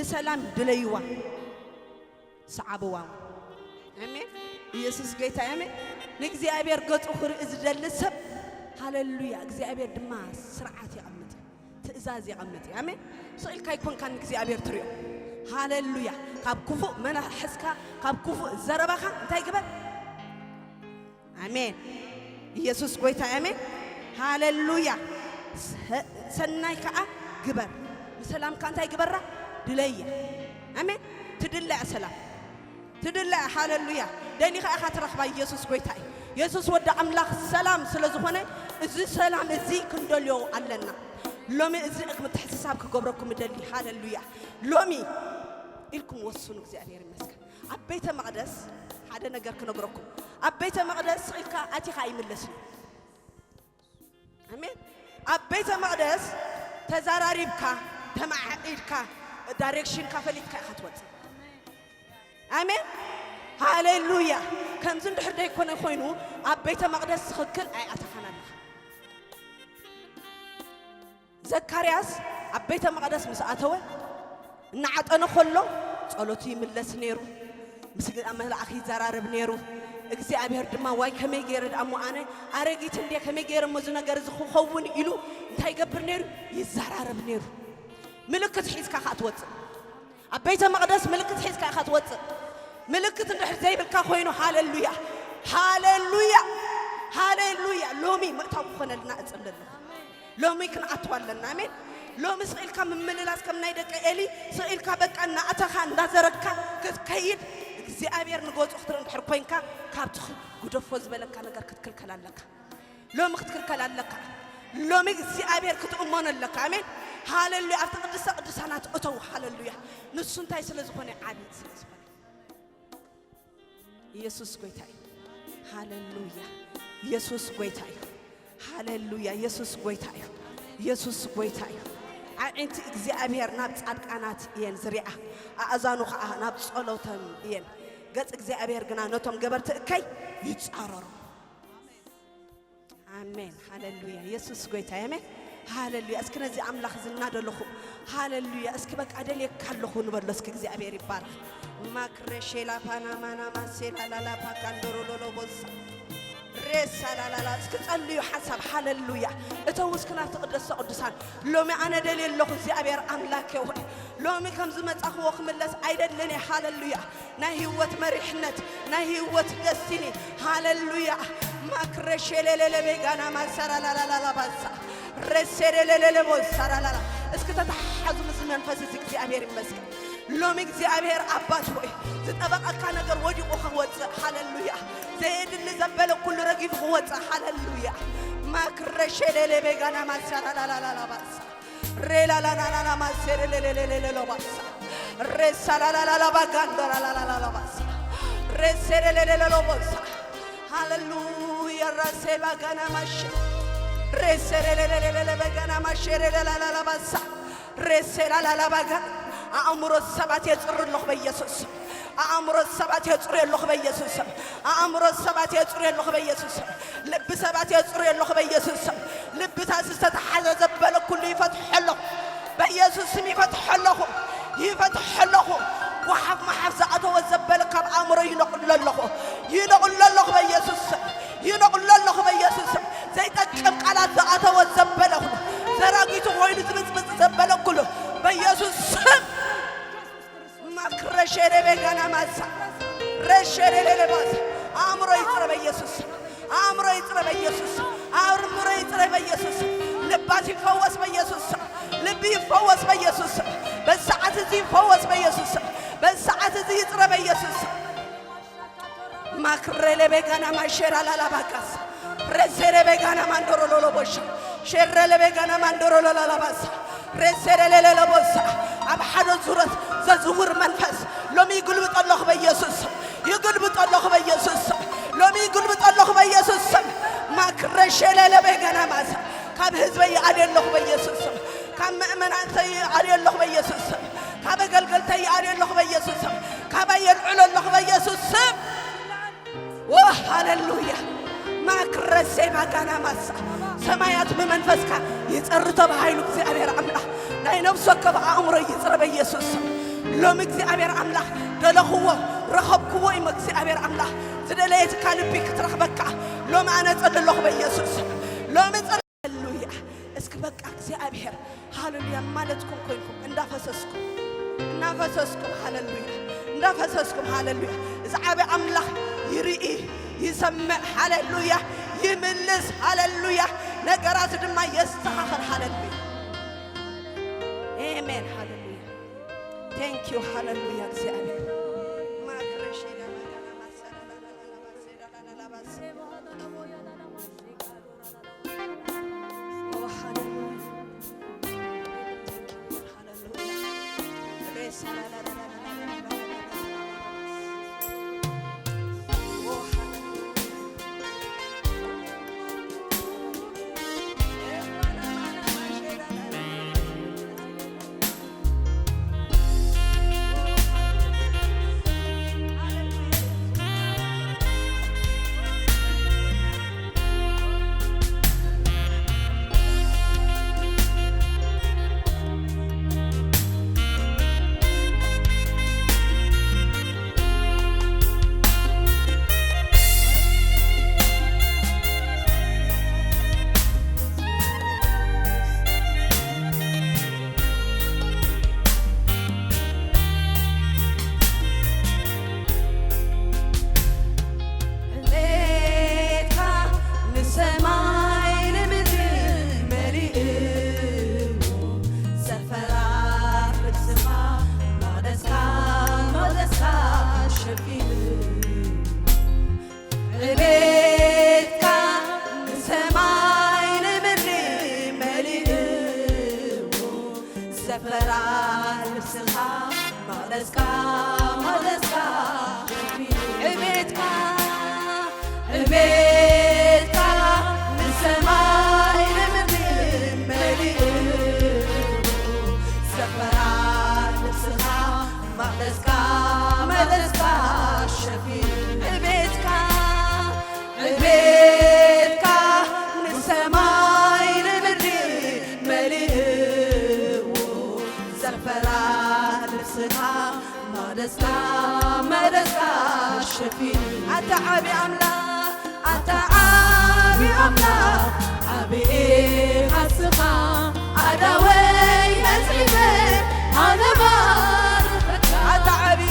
نسلام دليوا صعبوا آمين يسوع جيت آمين نجزي أبير قط أخر إزدل السب هاللويا جزي أبير دماس سرعتي عمتي تأزازي عمتي آمين سؤال كيكون كان جزي أبير تريو هاللويا كاب كفو من حسكا كاب كفو زربخا انتي قبل آمين يسوع جيت آمين هاللويا سناي كأ قبل سلام كان تاي قبرة دليا آمين تدلع سلام تدلع هاللويا دني خاطر رخبا يسوع كويتاي يسوع ودع أملاك السلام سلزخونه إزي سلام إزي كندليو علنا لومي إزي إخم تحسساب كقبركم دلي هاللويا لومي إلكم وصلوا زي أبير المسك أبيت مقدس هذا نجار كنقركم أبيت مقدس إلك أتي خاي ملسني آمين أبيت مقدس تزاراريبك تمعيدك دايركشن كفليتك خطوات آمين هاليلويا كم زند حدا يكون خوينو أبيت مقدس خكل أي أتخنى زكرياس أبيت مقدس مسأتوه نعت أنا خلو صلوتي ملس نيرو مسجد أمل أخي زرارب نيرو إجزي أبير دما واي كم يجرد أمو أنا أرجيت عندي كم يجرد مزنا جرز خوون إلو تاي قبر نيرو يزرارب نيرو ملكة حيز كخطوات أبيت مقدس ملكة حيز كخطوات ملكة الحزيب الكاخوينو هاللويا هاللويا هاللويا لومي ما توقفنا لنا أتسلل لومي كن أطول لنا آمين لومي سئل كم من الناس كم نايدك إلي سئل كبك أن أتخان دازرك كيد زي أبير نقول أخترن حرقينك كابتخ قدفوز بلك أنا قر كتكل كلام لك لومي كتكل كلام لك لومي زي أبير كتأمون لك آمين هاللويا أفتقد سنة أتو هاللويا نسون تايسل زخوني عبيد سلزخوني يسوع قويتاي هاللويا يسوع قويتاي هاللويا يسوع قويتاي يسوع قويتاي أنت إجزاء نابت أركانات ين زريعة أذانو خا نابت صلوتهم ين قد إجزاء جنا نوتهم جبرت كي يتعرر آمين هاللويا يسوع قويتاي آمين هاللويا أسكن زي عمل خزنا دلخو هاللويا أسكبك عدلي كلخو نبرلسك إجزاء يبارك ما كرشلا فانا مانا ما سيلا لا لا باكاندورو لولو بوس ريسا لا لا لا اسكتليو حسب هاللويا اتوس كنا تقدس قدسان لومي انا دليل لكم زي ابير املاك يوه لومي كم زمت اخو خملس ايدلني هاللويا نا هيوت مريحنت نا هيوت دسيني هاللويا ما كرشلا لا لا بيغانا ما سرا لا لا لا بس رسل لا لا لا بوس سرا لا لا اسكتتحزم منفس زي ابير مسك لومي زي أبير أبات هوي زتبقى كان أجر وجه أخوات هاللويا زيد اللي زبله كل رجيم أخوات هاللويا ما كرش لي بيجانا ما سر لا لا لا لا بس رلا لا لا لا ما سر لا لا لا لا لا بس رس لا لا لا لا بجاند لا لا لا لا بس رس لا لا لا لا بس هاللويا رس بجانا مش رس لا لا لا لا بجانا مش لا لا لا لا بس رس لا لا لا بجانا أمر السبات يزور الله بيسوس أمر السبات يزور الله بيسوس أمر السبات يزور الله بيسوس لب سبات يزور الله بيسوس لب تاسس تحزز بل كل يفتح له بيسوس يفتح له يفتح له وحف محفظة أتوزبل كم أمر ينقل الله بيسوس ينقل الله بيسوس زي تكم على أتوزبله زراقيته وين زبل كله بيسوس رشرة بيجانا ماسا رشرة للباس أمره يترى بيسوس أمره يترى بيسوس أمره يترى بيسوس لباس يفوز بيسوس لبي يفوز بيسوس بس عزيز يفوز بيسوس بس عزيز يترى بيسوس ما كرله بيجانا ما شر على لباكاس رشرة بيجانا ماندورو لولوبوش شر لبيجانا ماندورو لولاباس رشرة للباس أبحر زورت زور منفس لومي يقلبط الله بيسوس يقلبط الله بيسوس لومي يقلبط الله بيسوس ما كرشل لا بيغنا ماس كاب حزبي علي الله بيسوس كاب مؤمناتي علي الله بيسوس كاب غلغلتي علي الله بيسوس كاب يلعل الله بيسوس واه هاللويا ما كرسي ما كان ماس سمايات بمنفسك يصرت بحيلك زي أبير عمله لا ينفسك بأمره يصر بيسوس لوم እግዚአብሔር አምላክ ደለኽዎ ረኸብክዎ ኢሞ እግዚአብሔር አምላክ ዝደለየት ካልቢ ክትረኽበካ ሎም ኣነ ጸልለኹ በኢየሱስ ሎም ሃሌሉያ እስኪ በቃ እግዚአብሔር ሃሌሉያ ማለትኩም ኮይንኩም እንዳፈሰስኩም ሃሌሉያ እንዳፈሰስኩም ሃሌሉያ ዝዓበ አምላክ ይርኢ ይሰምዕ ሃሌሉያ ይምልስ ሃሌሉያ ነገራት ድማ የስተኻኸል ሃሌሉያ አሜን ሃሌሉያ Thank you, hallelujah, እግዚአብሔር أتعبي أملاك أتعبي أملاك أبي خسقا أدوي مسلمي أنا بارك أتعبي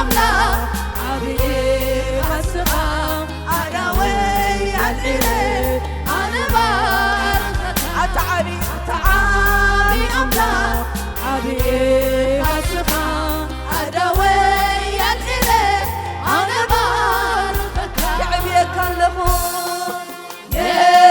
أملاك أبي خسقا أدوي مسلمي أنا بارك أتعبي أملاك أبي خسقا أدوي Yeah.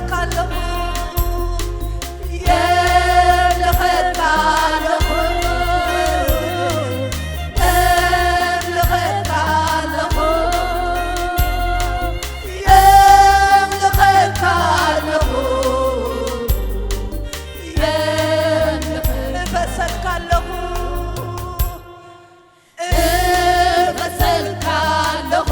እባርከካለሁ የምልኸካለሁ እምልኸካለሁ የምልኸካለሁ እበሰልካለሁ እበሰልካለሁ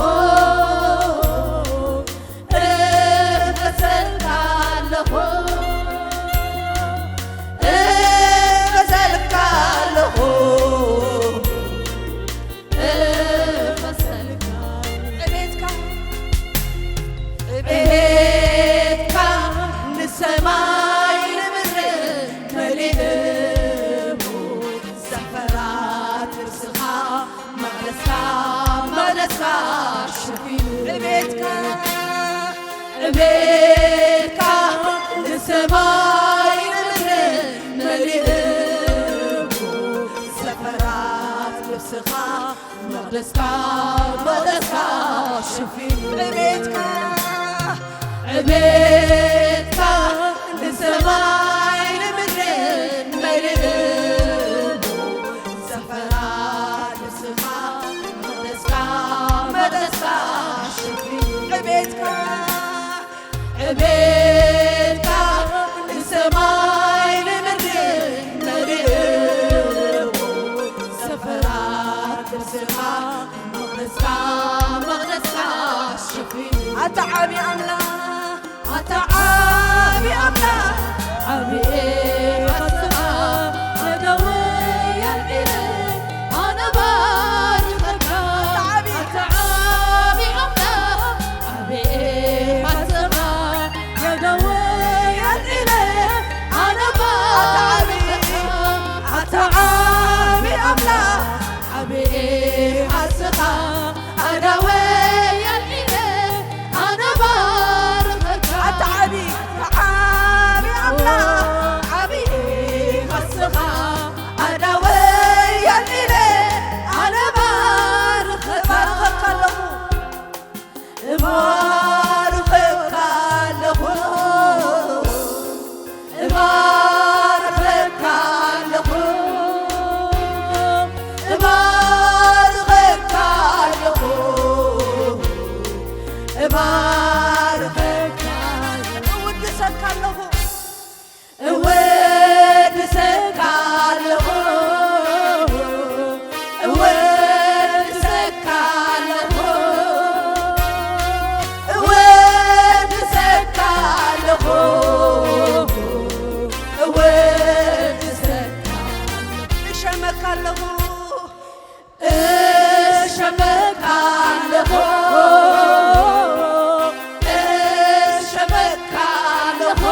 ቤትካ ንሰማይ ንምድር መሊእዎ ሰፈራት ልብስኻ መቕደስካ መቕደስካ ሸፊኑ ቤትካ ንሰማይ ንምድር መሊእዎ ሰፈራት ልብስኻ መቕደስካ መቕደስካ ሸፊኑ ቤትካ ቤትካ ንሰማይ ንምድር መሊእዎ ሰፈራት ልብስኻ መቕደስካ መቕደስካ ሸፊኑ ኣታ ዓብዪ ኣምላኽ ዓብዪ ኣስኻ ነደው ያልዒለ ኣነ ባርኸካ ኣታ ዓብዪ ኣምላኽ ዓብዪ ኣስኻ ነደው ያልዒለ ኣነ ባርኸካ ኣታ ዓብዪ ኣምላኽ ዓብዪ ኣስኻ ነደው ያልዒለ ኣነ ባርኸካ ኣታ ዓብዪ ኣምላኽ ዓብዪ ኣስኻ ነደው ያልዒለ ኣነ ባርኸካ እባርከካለሁ እባርከካለሁ እባርከካለሁ እባርከካለሁ እወድሰካለሁ እወድሰካለሁ እወድሰካለሁ እወድሰካለሁ እሸመካለሁ እሸመካለሁ እሸመካለሁ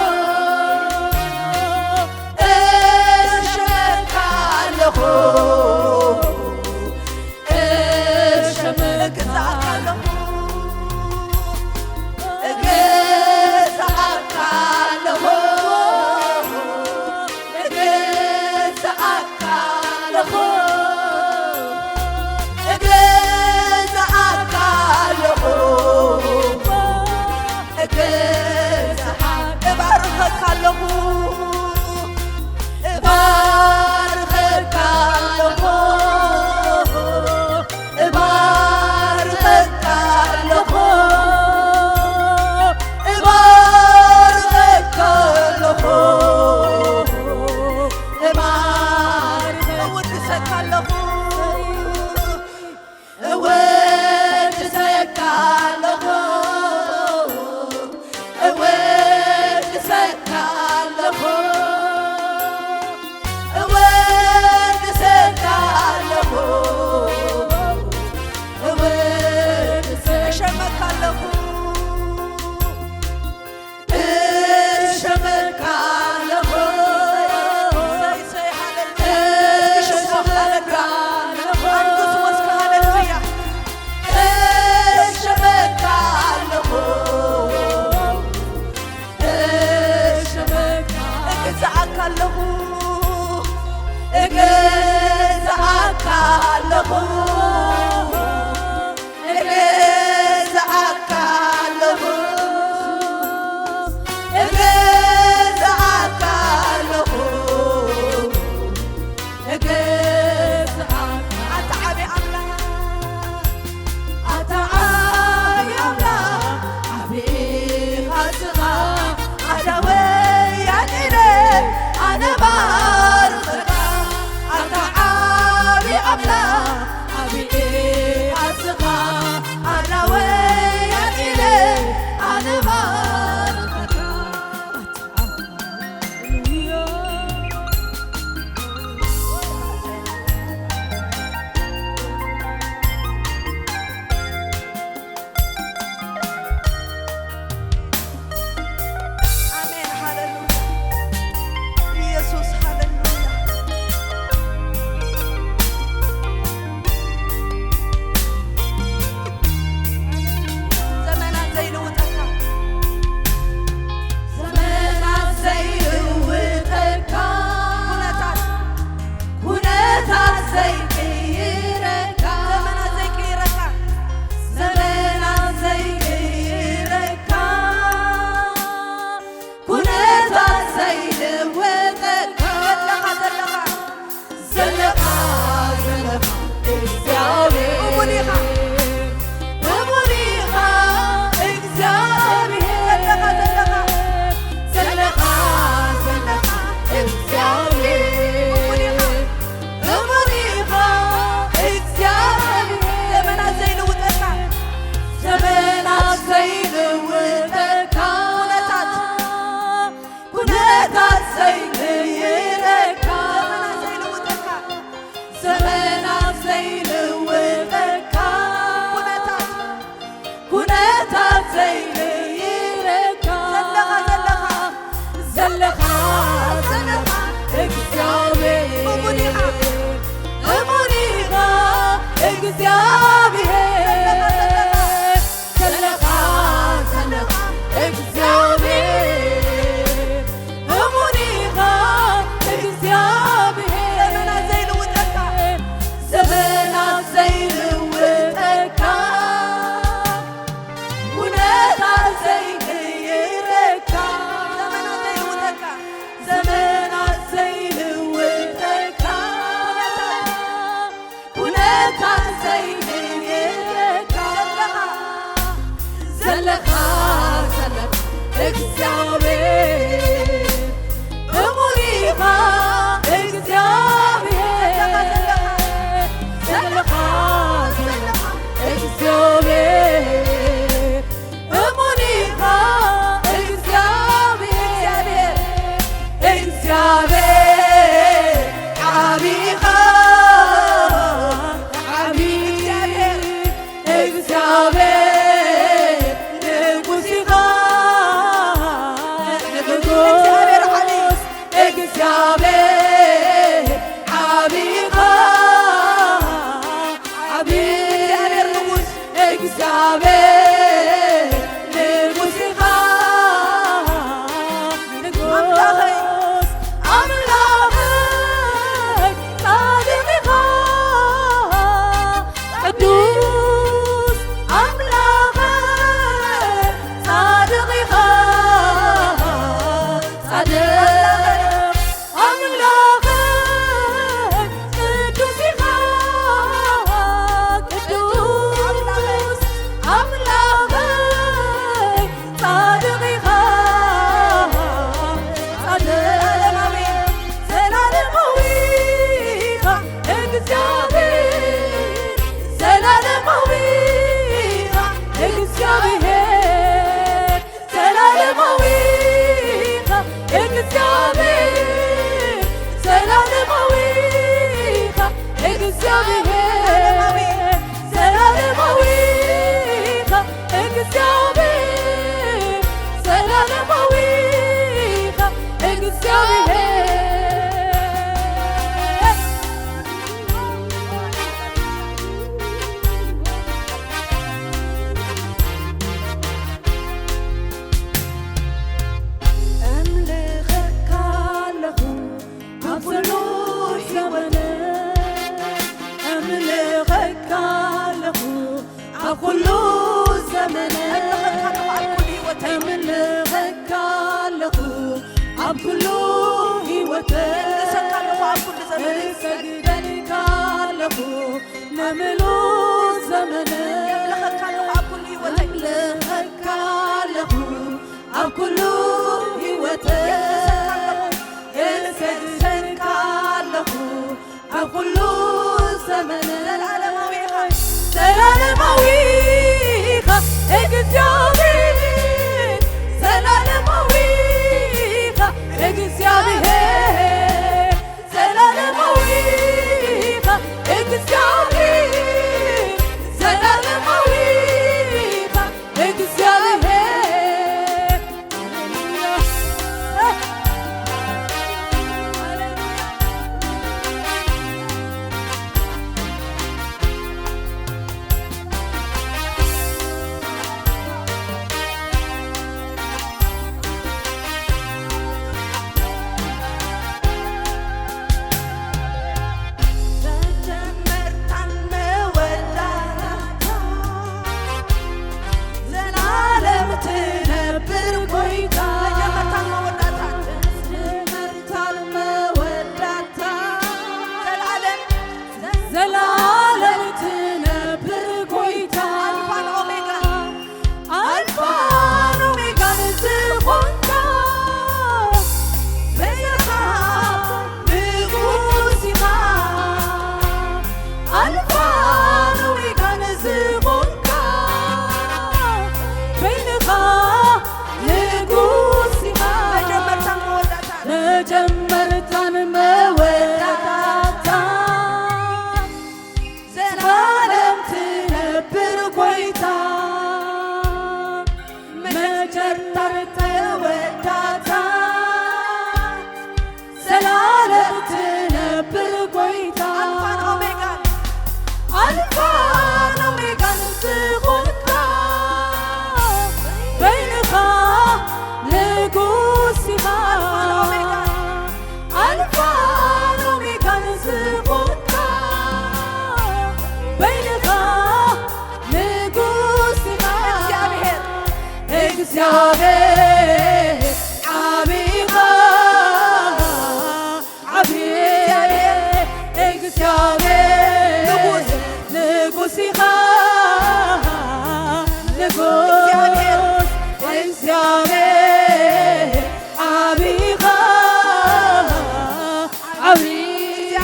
እሸመካለሁ እገዛካለሁ እገዛካለሁ እገዛካለሁ እገዛካለሁ እባርከካለሁ እባርከካለሁ እባርከካለሁ እባርከካለሁ እወድሰካለሁ እወድሰካለሁ እወድሰካለሁ እወድሰካለሁ እሸመካለሁ እሸመካለሁ እገዛካለሁ እገዛካለሁ እገዛካለሁ እግዚአብሔር ዓብይ እግዚአብሔር ዓብይኻ ዓብይ እግዚአብሔር ንጉሥ እግዚአብሔር ንጉሥ ኢኻ አምላኸይ አምላኸይ ጻድቅ ኢኻ ቅዱስ አምላኸይ ጻድቅ ኢኻ ኩሉ ዘመነ እምልኸካ ኣለኹ ኣብ ኩሉ ህይወተይ እሰግደልካ ኣለኹ ንምሉእ ዘመነይ እምልኸካ ኣለኹ ኣብ ኩሉ ህይወተይ እሰግደልካ ኣለኹ ኣብ ኩሉ ዘመነይ ዘላለማዊ ኢኻ እግዚአብሔር ዘላለማዊ ኢኻ እግዚአብሔር ዘላለማዊ ኢኻ እግዚአብሔር ዘላለማዊ ኢኻ እግዚአብሔር ጀመርታን መወዳታ ዘላለም ትነብር ጎይታ መጀመር ተወዳታ ዘላለም ትነብር ጎይታ አልፋን ኦሜጋን ዝኮንካ በይንኻ ንጉስ ኢኻ እግዚአብሔር ዓብይኻ ዓብይ እግዚአብሔር ንጉስ ኢኻ ንጉስ እግዚአብሔር ዓብይኻ ዓብይ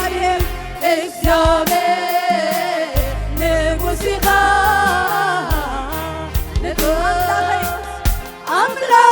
እግዚአብሔር ንጉስ ኢኻ ንጉስ አምላክ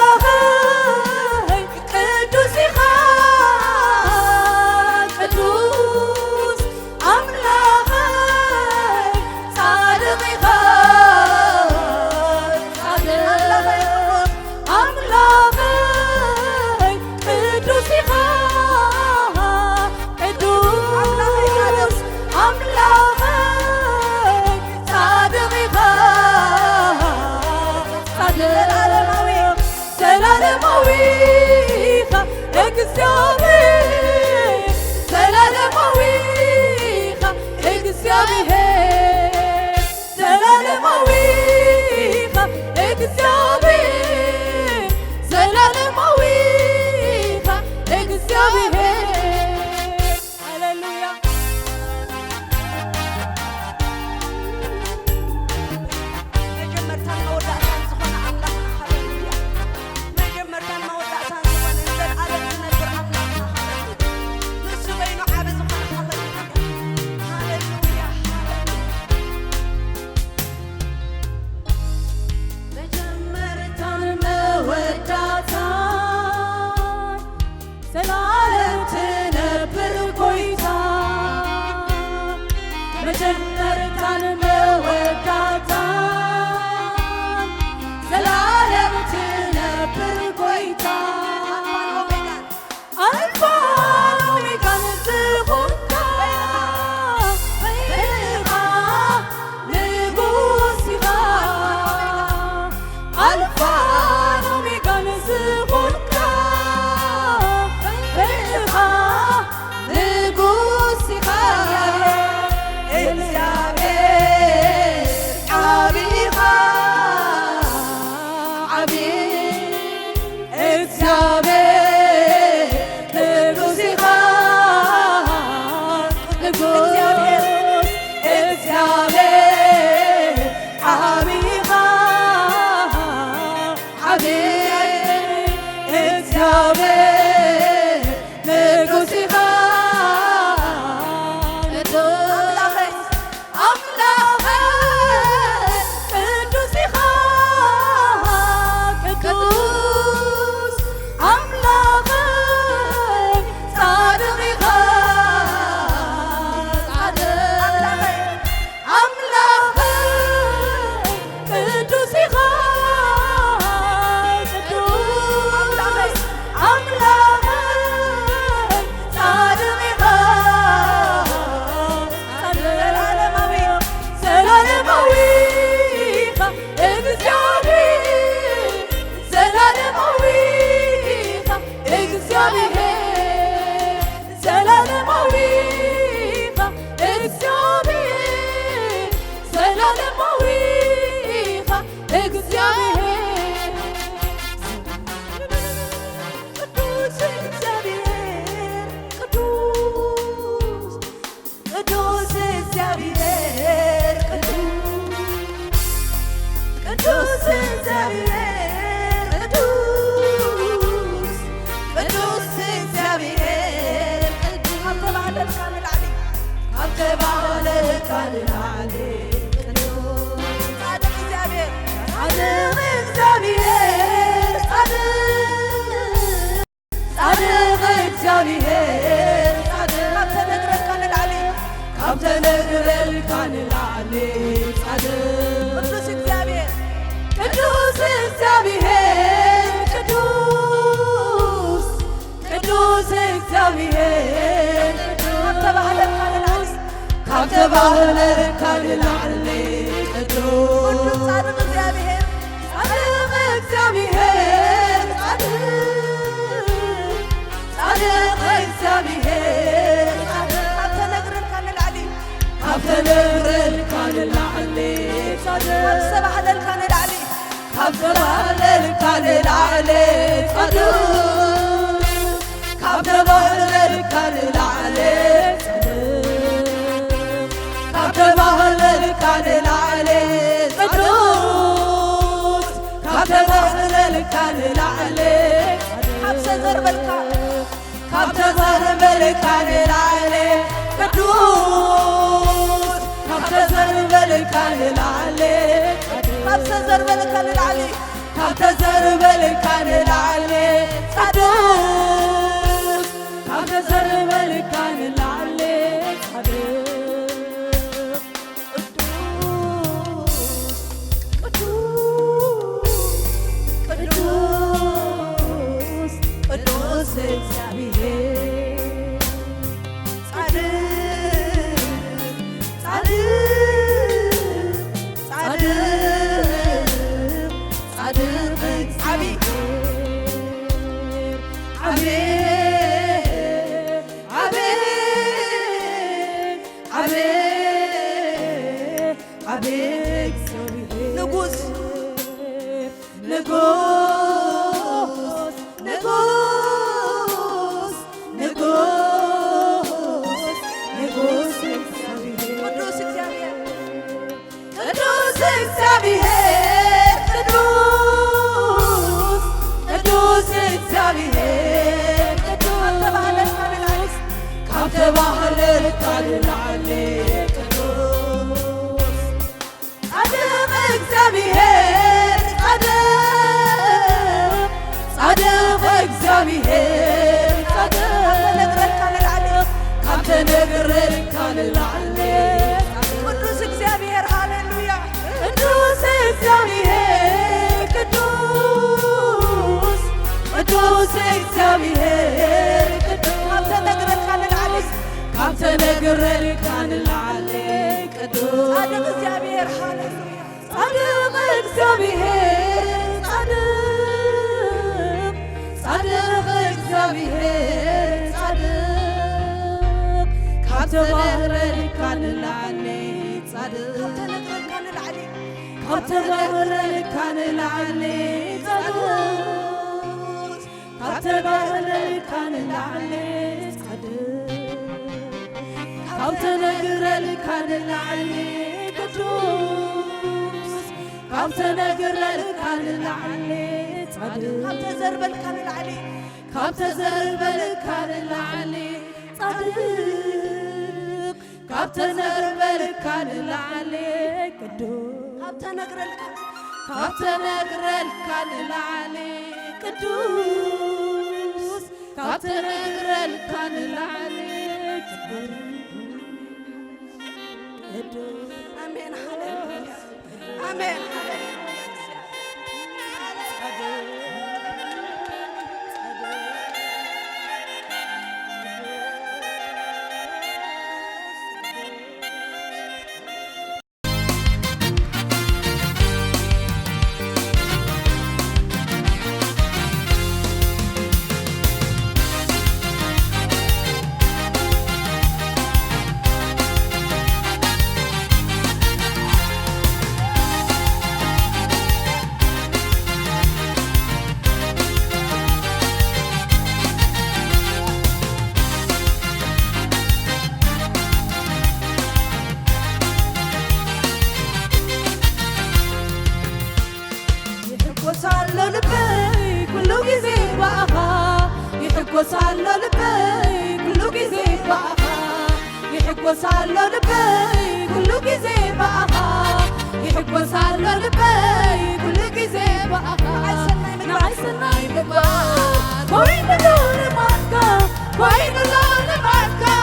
እግዚአብሔር ዘላለማዊ እግዚአብሔር ዘላለማዊ እግዚአብሔር ቅዱስ እግዚአብሔር ቅዱስ ቅዱስ እግዚአብሔር ቅዱስ እግዚአብሔር ቅዱስ ቅዱስ እግዚአብሔር አብተባለ ካልላሌ ጻድቅ እግዚአብሔር ጻድቅ እግዚአብሔር ካብተነግረል ካልላሌ ጻድቅ ቅዱስ እግዚአብሔር ቅዱስ እግዚአብሔር ቅዱስ ቅዱስ እግዚአብሔር ካብተባህለ ካልላዕሌ ቅዱስ ጻድቅ እግዚአብሔር ጻድቅ እግዚአብሔር ካብተነግረል ካልላዕሌ ካብተነግረል ካልላዕሌ ካብተባህለል ካልላዕሌ ካብተባህለል ካልላዕሌ ካብተባህለል ካልላዕሌ ካብተባህለል ካልላዕሌ ቅዱስ ካብተባህለል ካልላዕሌ ካብተዘርበልካ ካብተዘርበል ካልላዕሌ ቅዱስ ካብተዘርበል ካልላዕሌ ካብተዘርበል ካልላዕሌ ካብተዘርበል ካልላዕሌ ጻድቅ ካብተዘርበል ካልላዕሌ ቅዱስ እግዚአብሔር ጻድቅ እግዚአብሔር አቤት አቤት አቤት አቤት ንጉሥ ንጉሥ ንጉሥ ንጉሥ ንጉሥ እግዚአብሔር ቅዱስ እግዚአብሔር ቅዱስ እግዚአብሔር ቅዱስ ቅዱስ እግዚአብሔር ቅዱስ ካብተባህለል ካልላዕሌ ቅዱስ ጻድቅ እግዚአብሔር ጻድቅ እግዚአብሔር ካብተነግረል ካልላዕሌ ቅዱስ እግዚአብሔር ሃሌሉያ ቅዱስ እግዚአብሔር ቅዱስ ቅዱስ እግዚአብሔር ካብተነግረል ካልላዕሌ ካብተነግረል ካልላዕሌ ቅዱስ ጻድቅ እግዚአብሔር ሃሌሉያ ጻድቅ እግዚአብሔር ጻድቅ እግዚአብሔር ጻድቅ ካብተባህለል ካልላዕሌ ጻድቅ ካብተባህለል ካልላዕሌ ጻድቅ ካብተባህለል ካልላዕሌ ጻድቅ ካብተነግረል ካልላዕሌ ቅዱስ ካብተነግረል ካልላዕሌ ጻድቅ ካብተዘርበል ካልላዕሌ ካብተዘርበል ካልላዕሌ ጻድቅ ካብተዘርበል ካልላዕሌ ቅዱስ ካብተነግረል ካልላዕሌ ቅዱስ ካብተነግረል ካልላዕሌ ቅዱስ አሜን ሃሌሉያ አሜን يحقصالو لبي كل جزي بقى يحقصالو لبي كل جزي بقى يحقصالو لبي كل جزي بقى نعيسنا يبقى كوين لون ماركا كوين لون ماركا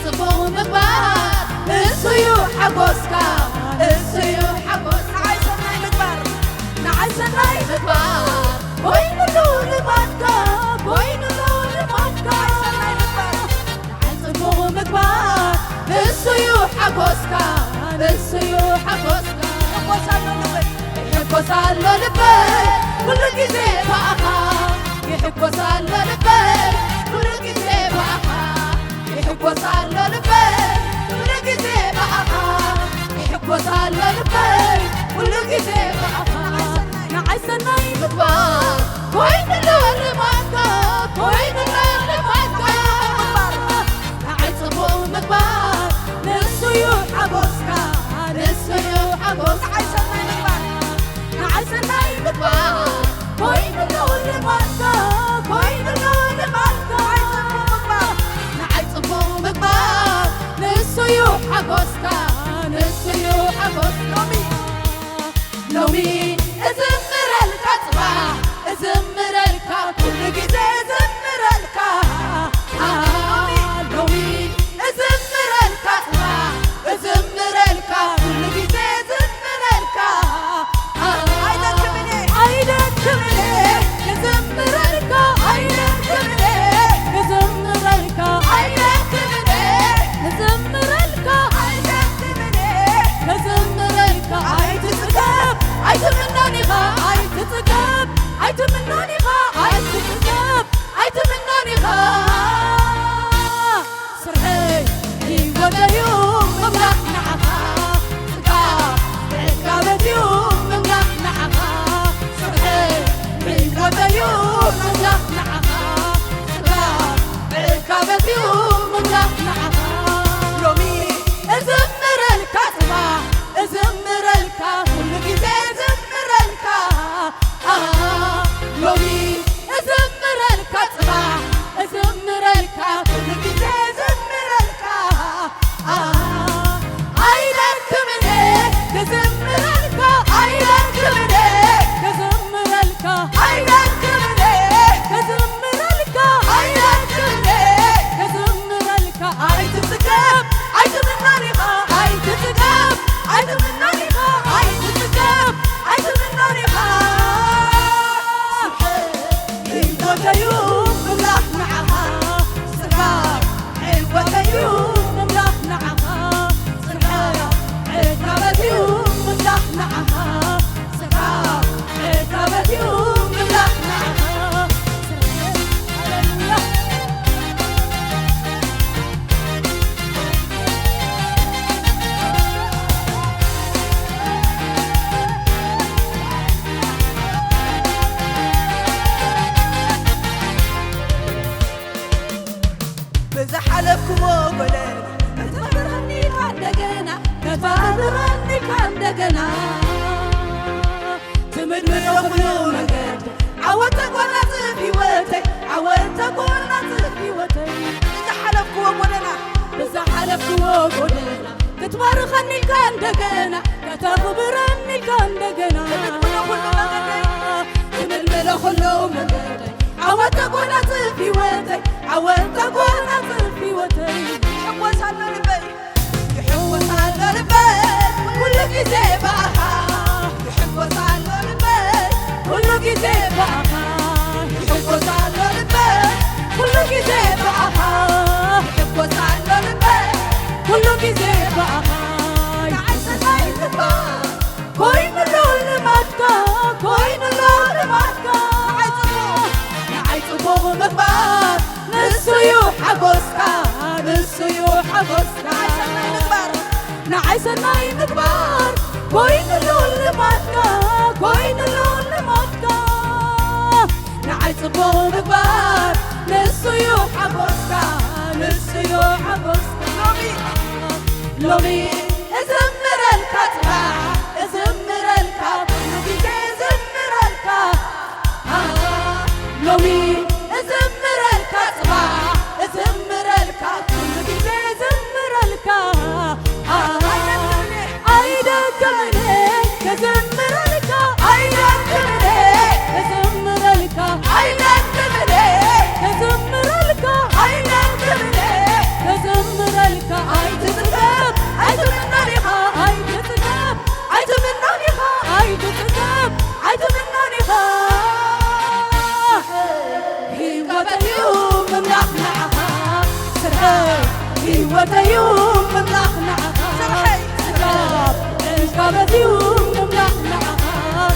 صبغ مقبار السيو حقوسكا السيو حقوس نعيسنا يبقى نعيسنا يبقى كوين لون ماركا كوين لون ماركا صبغ مقبار السيو حقوسكا السيو حقوسكا يحقصالو لبي كل جزي بقى يحقصالو لبي كل جزي بقى يحقصالو لبي كل جزي بقى يحقصالو لبي كل جزي بقى نعيسنا يبقى كوين لون ماركا كوين لون ماركا نعيسبو مقبار نسيو حقوسكا نسيو حقوسكا نعيسنا يبقى كوين لون ماركا كوين لون ماركا نعيسبو مقبار نسيو حقوسكا نسيو حقوسكا لومي ازمر الكتبة ازمر الكا كل جزء ازمر الكا لومي ازمر الكتبة ازمر الكا كل جزء ازمر الكا عيدك مني ازمر الكا عيدك مني ازمر الكا عيدك مني ازمر الكا عيدك مني ازمر الكا عيد تسكب عيد مناني غا عيد تسكب عيد مناني غا عيد تسكب عيد مناني غا سرحي يودا يوم مملح نعها سكاب عقابة يوم مملح نعها سرحي يودا يوم مملح نعها سكاب عقابة يوم مملح نعها لومي ازمر الكتبة ازمر الكا كل جزء ازمر الكا لومي ازمر الكتبة ازمر الكا كل جزء ازمر الكا عيدك مني ازمر الكا عيدك مني ازمر الكا عيدك مني ازمر الكا عيدك مني ازمر الكا عيد تسكب عيد مناني غا عيد تسكب عيد مناني غا عيد تسكب عيد مناني غا حلوة يوم مملح معها سرحان حلوة يوم مملح معها سرحان عقابة يوم مملح معها سرحان عقابة يوم مملح معها سرحان هللويا بزحلكم وقلنا كتبرني كندقنا كتبرني كندقنا تمدمد وخلو مقد عودتك وانا في وتك عودتك وانا في وتك بزحلكم وقلنا بزحلكم وقلنا كتبرني كندقنا كتبرني كندقنا تمدمد وخلو مقد عودتك وانا في وتك عودتك وانا في وتك يحقصالو لبي يحقصالو لبي كل جزي بقى يحقصالو لبي كل جزي بقى يحقصالو لبي كل جزي بقى يحقصالو لبي كل جزي بقى نعيسنا يبقى كوين لون ماركا كوين لون ماركا نعيسبو مقبار نسيو حقوسكا نسيو حقوسكا نعيسنا يبقى كوين لون ماركا كوين لون ماركا نعيسبو مقبار نسيو حقوسكا نسيو حقوسكا لومي ازمر الكتبة ازمر الكتبة لومي وتيوم ملحنعها سرحي وتيوم ملحنعها سرحي وتيوم ملحنعها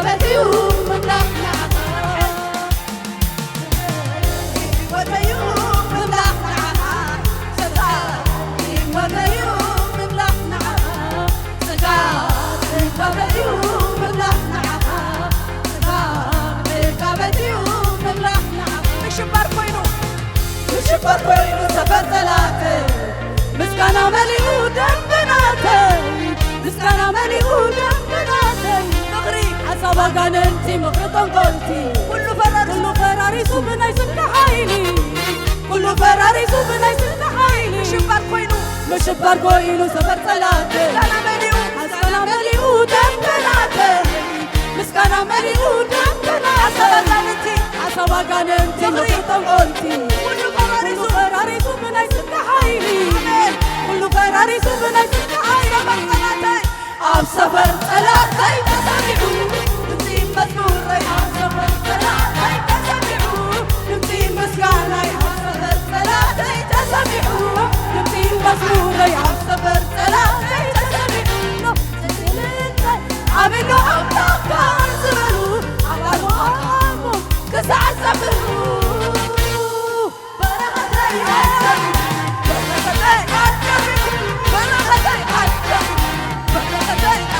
وتيوم ملحنعها وتيوم ملحنعها وتيوم ملحنعها وتيوم ملحنعها وتيوم ملحنعها مشبر كوينو مشبر كوينو سفر ثلاثة مسكنا مليء دمناتي مسكنا مليء دمناتي مغري حسابا كان انتي مغرطن قلتي كله فرار كله فراري سوبنا يسمك حيلي كله فراري سوبنا يسمك حيلي مشبر كوينو مشبر كوينو سفر ثلاثة مسكنا مليء مسكنا مليء دمناتي مسكنا مليء دمناتي حسابا كان انتي مغرطن قلتي كله فرار كله فراري سوبنا يسمك حيلي كله فراري سوبنا يسمك حيلي أب سفر ثلاثة تسمعوا نمتي مزموري أب سفر ثلاثة تسمعوا نمتي مسكاني أب سفر ثلاثة تسمعوا نمتي مزموري أب سفر ثلاثة تسمعوا عملوا أبناء كان زمروا عملوا أرحاموا كسع سفروا برغتي عجبوا برغتي عجبوا برغتي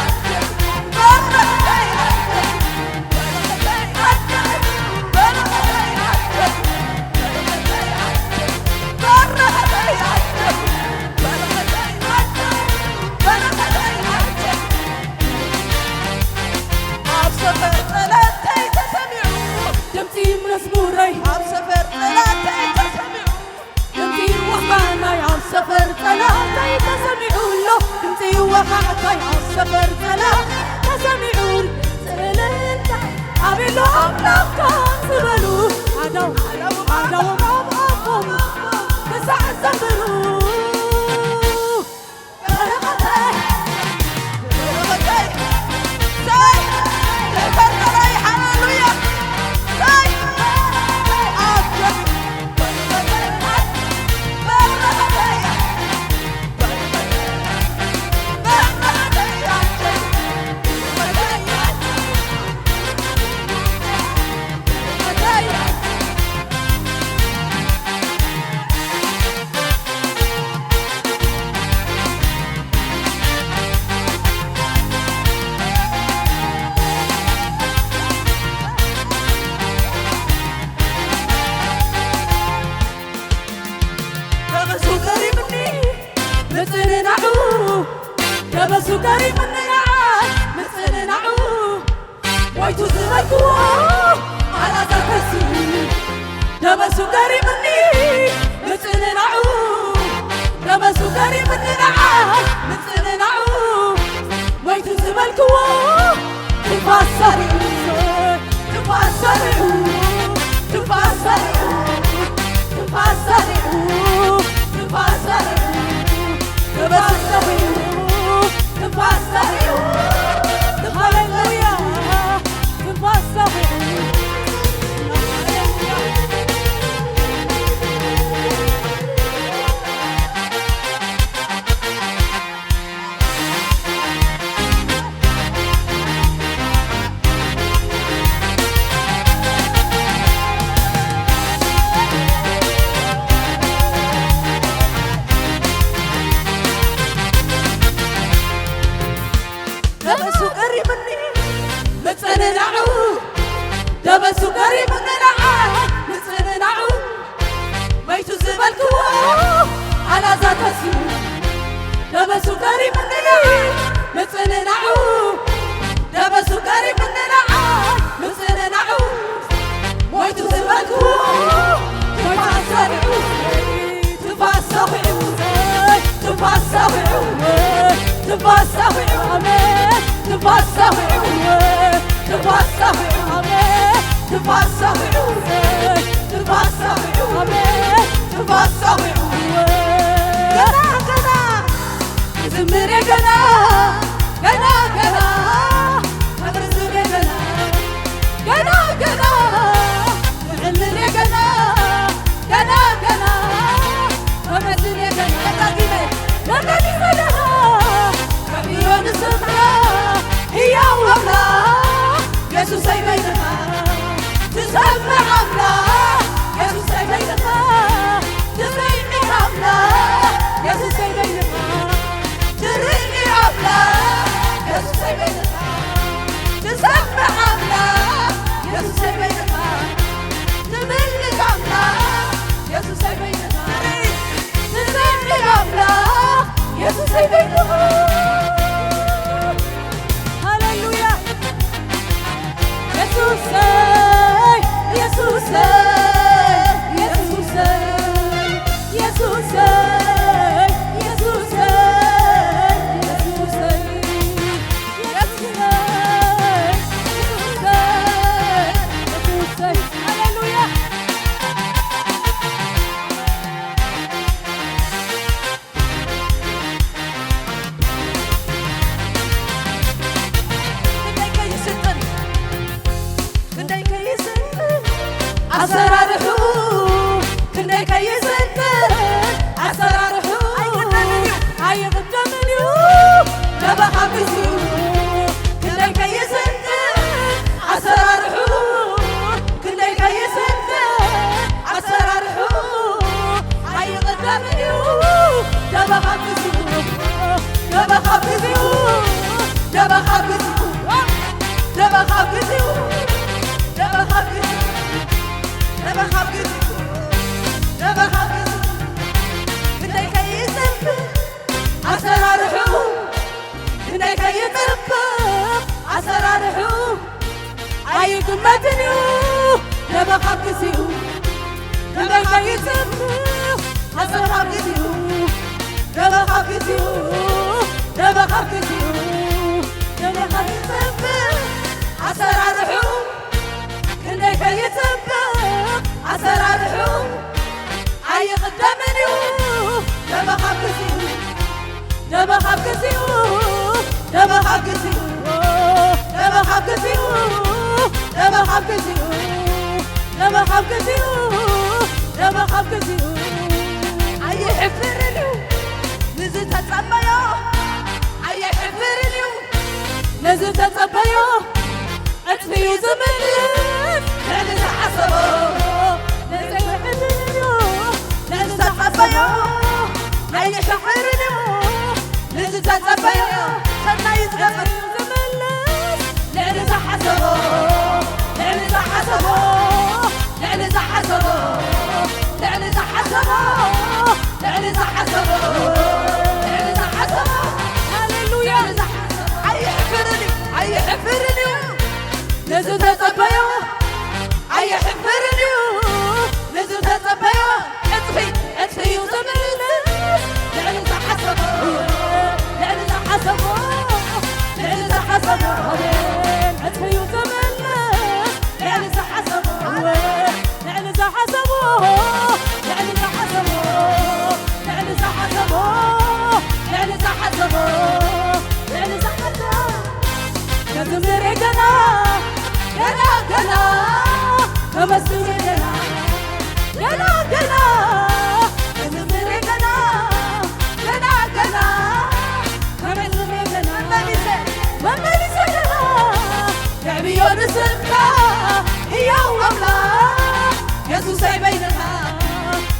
عجبوا دمتي مسموري عم سفر ثلاثة تسمعوا دمتي وحبانا عم سفر ثلاثة تسمعوا له دمتي وحبانا عم سفر ثلاثة تسمعوا سلالتا عملوا أبناء كان زبلوا عدو أبقهم كسع زبلوا دبسوا كريم النعال مثلنعو ويتو زمكوا على ذكسي دبسوا كريم النعال مثلنعو دبسوا كريم النعال مثلنعو ويتو زمكوا تفسروا تفسروا تفسروا تفسروا تفسروا تفسروا هاليلويا دبسوا قريب مني متسننعو دبسوا قريب مننا متسننعو ميتو زبالكو على ذات السيوف دبسوا قريب مننا متسننعو دبسوا قريب مننا متسننعو ميتو زبالكو تفاسرعو تفاسرعو تفاسرعو تفاسرعو أمين تفاسرعو تفاسرعو أمين تفاسرعو تفاسرعو أمين تفاسرعو قنا قنا زمري قنا قنا قنا زمري قنا قنا قنا ኣሰራርሑ ክንደይ ከይስንትን ኣሰራርሑ ኣይቕደምን እዩ ተበኻቢሱ ክንደይ ከይስንትን ኣሰራርሑ ክንደይ ከይስንትን ኣሰራርሑ ኣይቕደምን እዩ ተበኻቢሱ ተበኻቢሱ ተበኻቢሱ ተበኻቢሱ ክንደይ ከይፅብቅ ኣሰራርሑ ክንደይ ከይፅብቅ ኣሰራርሑ ኣይግመትን እዩ ተበኻቢሱ ክንደይ ከይፅብቅ ኣሰራርሑ ተበኻቢሱ ተበኻቢሱ ክንደይ ከይፅብቅ ኣሰራርሑ ክንደይ ከይፅብቅ ኣሰራርሑ ኣይቕደምን እዩ ተበኻቢሱ ተበኻቢሱ ተበኻቢሱ ተበኻቢሱ ተበኻቢሱ ተበኻቢሱ ተበኻቢሱ ኣይሕፍርን እዩ ንዝተጸበዮ ኣይሕፍርን እዩ ንዝተጸበዮ أطفي زمن لنسى حسبه لنسى حزنه لنسى حسبه عين شحرنا لنسى تبيه سنة يزغر زمن لنسى حسبه لنسى حسبه لنسى حسبه لنسى حسبه لنسى حسبه لنسى حسبه هاليلويا أيحفرني أيحفرني لازم تتبعيه أيحفرني لازم تتبعيه اطفي وزمن لأنه حسبه لأنه حسبه لأنه حسبه اطفي وزمن لأنه حسبه لأنه حسبه لأنه حسبه لأنه حسبه لأنه حسبه لأنه حسبه كزمر جنا جنا جنا كمسور جنا جنا جنا كزمر جنا جنا جنا كمسور جنا مملس جنا كعبي ونسمنا هي وغمنا يسوس بيننا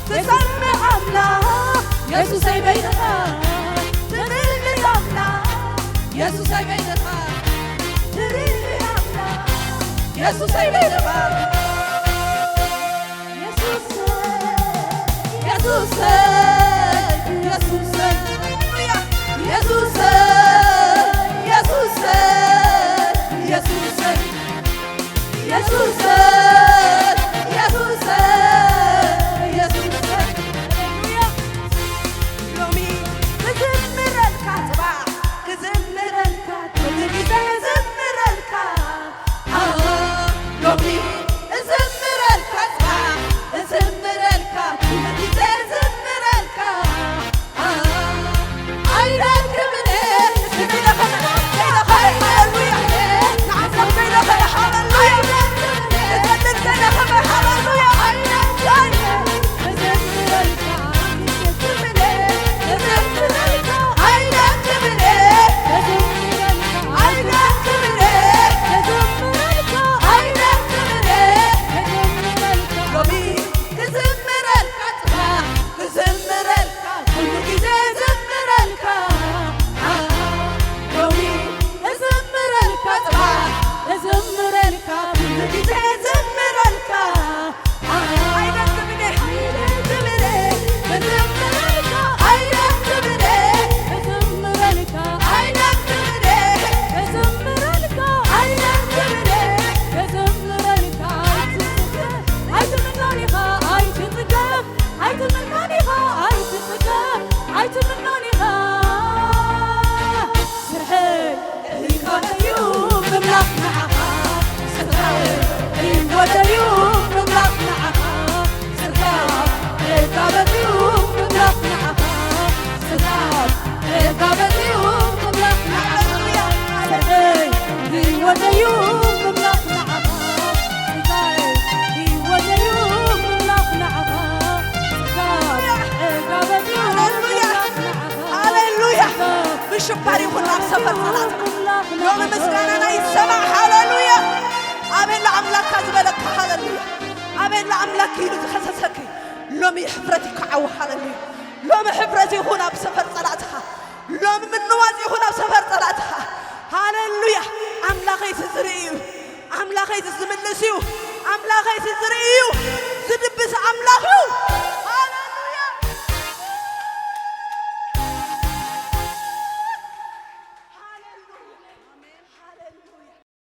تسمي حمنا يسوس بيننا تغير نظامنا يسوس بيننا يسوع سيدنا يسوع يسوع يسوع يسوع يسوع يسوع زمر الكتبة زمر الكتبة زمر ሎሚ ምስጋናና ይሰማዕ ሃሌሉያ ኣበይ ለኣምላካ ዝበለካ ሃሌሉያ ኣበይ ለኣምላክ ኢሉ ዝኸሰሰኪ ሎሚ ሕፍረት ይከዓዊ ሃሌሉያ ሎሚ ሕፍረት ይኹን ኣብ ሰፈር ፀላእትኻ ሎሚ ምንዋፅ ይኹን ኣብ ሰፈር ፀላእትኻ ሃሌሉያ ኣምላኸይቲ ዝርኢ እዩ ኣምላኸይቲ ዝምልስ እዩ ኣምላኸይቲ ዝርኢ እዩ ዝድብስ ኣምላኽ እዩ